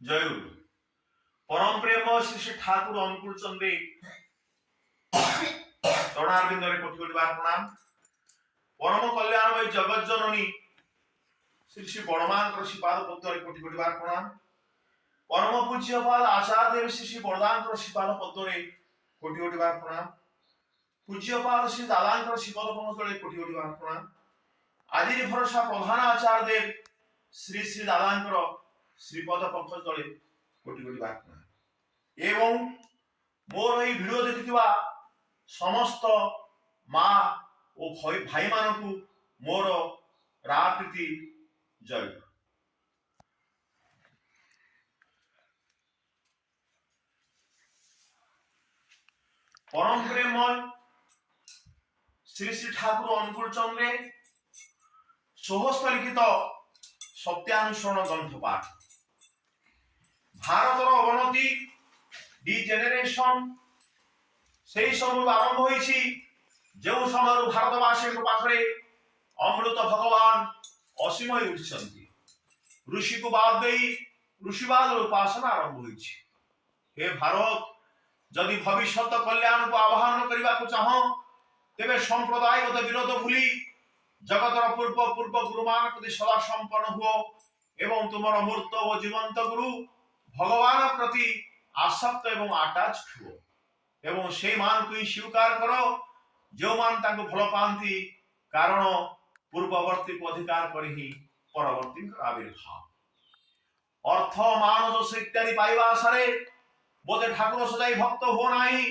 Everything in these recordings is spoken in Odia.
জয় গুরু। পরম প্রেম শ্রী শ্রী ঠাকুর অনুকূল চন্দ্রে চরণারবিন্দরে কোটি কোটি বার প্রণাম। পরম কল্যাণময় জগৎ জননী শ্রী শ্রী বড়মাঙ্কর শ্রীপাদ পদ্মরে কোটি কোটি বার প্রণাম। পরম পূজ্যপাদ আচার্য শ্রী শ্রী বরদাঙ্কর শ্রীপাদ পদ্মরে কোটি কোটি বার প্রণাম। পূজ্যপাদ শ্রী দাদাঙ্কর শ্রীপদ পদ্মরে কোটি কোটি বার প্রণাম। আদির ভরসা প্রধান আচার্যদেব শ্রী শ্রী দাদাঙ্কর শ্রীপদ পদ্মরে কোটি কোটি বার প্রণাম। এবং মোর এই ভিডিও দেখুଥିବା সমস্ত মা ও ভাই মানকু মোর রাপ্ରୀতি জয়। পরম প্রেমময় শ্রী শ্রী ঠাকুর অনুকূল চন্দ্রে স্বহস্ত লিখিত সত্যানুসরণ গ্রন্থ পাঠ। ভারতর অবনতি ডিজেনেরেশন সেই সময় আরম্ভ হয়েছি যে সময় ভারতবাসী পাখরে অমৃত ভগবান অসীম হয়ে উঠছেন। ঋষিକୁ বাদ দেই ঋষিবাদর উপাসনা আরম্ভ হয়েছে। হে ভারত, যদি ভবিষ্যৎ কল্যাণକୁ আহ্বান କରିବାକୁ চাহ তেবে সম্প্রদায়গত বিরোধ ভুলি জগতর পূর্ব গুরুମାନଙ୍କ প্রতি সদা সম্পন্ন ହୁଅ এবং তোমার মূর্ত ও জীবন্ত গুরু ভগবান প্রতি আসক্ত এবং আটাচ ହୁଅ এবং সেই ମାନଙ୍କୁ ହିଁ ସ୍ୱୀକାର କର ଯେଉଁମାନେ ତାଙ୍କୁ ଭଲ ପାଆନ୍ତି, କାରଣ ପୂର୍ବବର୍ତ୍ତୀକୁ ଅଧିକାର କରି ହିଁ ପରବର୍ତ୍ତୀଙ୍କର ଆବିର୍ଭାବ। ଅର୍ଥ ମାନ ଯଶ ଇତ୍ୟାଦି ପାଇବା ଆଶାରେ ବୋଧେ ଠାକୁର ସଜାଇ ଭକ୍ତ ହୁଅ ନାହିଁ,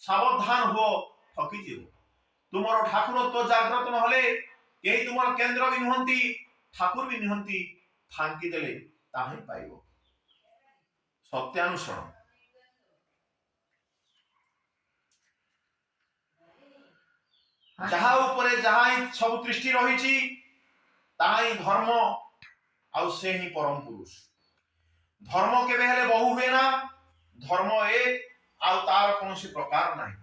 ସାବଧାନ ହୁଅ, ଠକିଯିବ। ତୁମର ଠାକୁରତ୍ୱ ଜାଗ୍ରତ ନହେଲେ କେହି ତୁମର କେନ୍ଦ୍ର ବି ନୁହନ୍ତି, ଠାକୁର ବି ନୁହନ୍ତି, ଫାଙ୍କି ଦେଲେ ତାହା ହିଁ ପାଇବ। ସତ୍ୟାନୁସରଣ ଯାହା ଉପରେ ଯାହା ହିଁ ସବୁ ଦୃଷ୍ଟି ରହିଛି ତାହା ହିଁ ଧର୍ମ, ଆଉ ସେ ହିଁ ପରମ ପୁରୁଷ। ଧର୍ମ କେବେ ହେଲେ ବହୁ ହୁଏ ନା, ଧର୍ମ ଏକ ଆଉ ତାର କୌଣସି ପ୍ରକାର ନାହିଁ।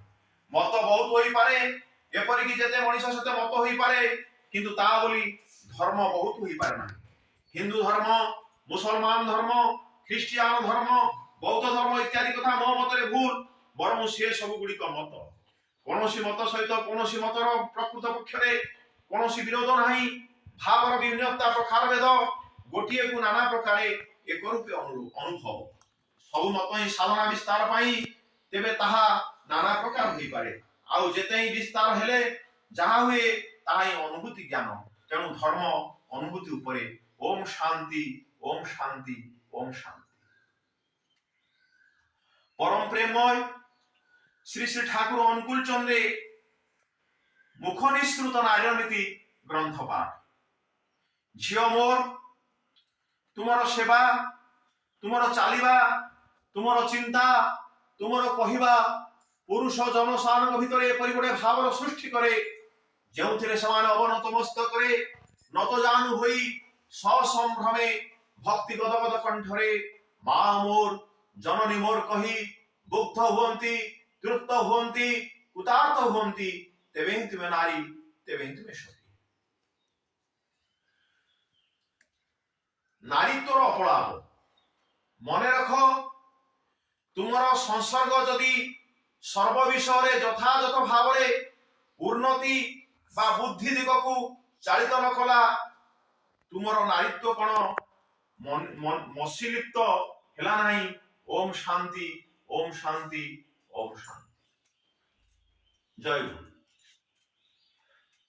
ମତ ବହୁତ ହୋଇପାରେ, ଏପରିକି ଯେତେ ମଣିଷ ସେତେ ମତ ହୋଇପାରେ, କିନ୍ତୁ ତା ବୋଲି ଧର୍ମ ବହୁତ ହୋଇପାରେ ନାହିଁ। ହିନ୍ଦୁ ଧର୍ମ, ମୁସଲମାନ ଧର୍ମ, ଖ୍ରୀଷ୍ଟିଆନ ଧର୍ମ, ବୌଦ୍ଧ ଧର୍ମ ଇତ୍ୟାଦି କଥା ମୋ ମତରେ ଭୁଲ। ବରଂ ସେ ସବୁ ଗୁଡ଼ିକ ମତ। କୌଣସି ମତ ସହିତ କୌଣସି ମତର ପ୍ରକୃତ ପକ୍ଷରେ କୌଣସି ବିରୋଧ ନାହିଁ। ଭାବର ବିଭିନ୍ନତା ପ୍ରକାର ଭେଦ ଗୋଟିଏକୁ ନାନା ପ୍ରକାରେ ଏକ ରୂପେ ଅନୁଭବ। ସବୁ ମତ ହିଁ ସାଧନା ବିସ୍ତାର ପାଇଁ, ତେବେ ତାହା ନାନା ପ୍ରକାର ହୋଇପାରେ। ଆଉ ଯେତେ ହିଁ ବିସ୍ତାର ହେଲେ ଯାହା ହୁଏ ତାହା ହିଁ ଅନୁଭୂତି ଜ୍ଞାନ। ତେଣୁ ଧର୍ମ ଅନୁଭୂତି ଉପରେ। ଓಂ ଶାନ୍ତି, ଓಂ ଶାନ୍ତି, ଓಂ ଶାନ୍ତି। পরম প্রেমময় শ্রী শ্রী ঠাকুর অনুকূল চন্দ্রে মুখ নিঃসৃত নারীর নীতি গ্রন্থ পাঠ। ঝিও মোর, ତୁମର ସେବା, ତୁମର ଚାଲିବା, ତୁମର ଚିନ୍ତା, ତୁମର କହିବା ପୁରୁଷ ଜନସାଧାରଣଙ୍କ ଭିତରେ ଏପରି ଗୋଟେ ଭାବର ସୃଷ୍ଟି କରେ ଯେଉଁଥିରେ ସେମାନେ ଅବନତ ମସ୍ତକରେ ନତଜାନୁ ହୋଇ ସସମ୍ଭ୍ରମେ ଭକ୍ତି ଗଦଗଦ କଣ୍ଠରେ ମା ମୋର, ଜନନୀ ମୋର କହି ମୁଗ୍ଧ ହୁଅନ୍ତି, ତୃପ୍ତ ହୁଅନ୍ତି, କୃତାର୍ଥ ହୁଅନ୍ତି। ତେବେ ହିଁ ତୁମେ ନାରୀ, ତେବେ ହିଁ ତୁମେ ସତୀ। ନାରୀତ୍ୱର ଅପଳାପ ମନେ ରଖ। ତୁମର ସଂସର୍ଗ ଯଦି ସର୍ବ ବିଷୟରେ ଯଥାଯଥ ଭାବରେ ଉନ୍ନତି ବା ବୁଦ୍ଧି ଦିଗକୁ ଚାଳିତ ନ କଲା, ତୁମର ନାରୀତ୍ୱ କଣ ମସିଲିପ୍ତ ହେଲା ନାହିଁ। ଓಂ ଶାନ୍ତି, ଓಂ ଶାନ୍ତି, ଓಂ ଶାନ୍ତି। ଜୟ ଗୁରୁ।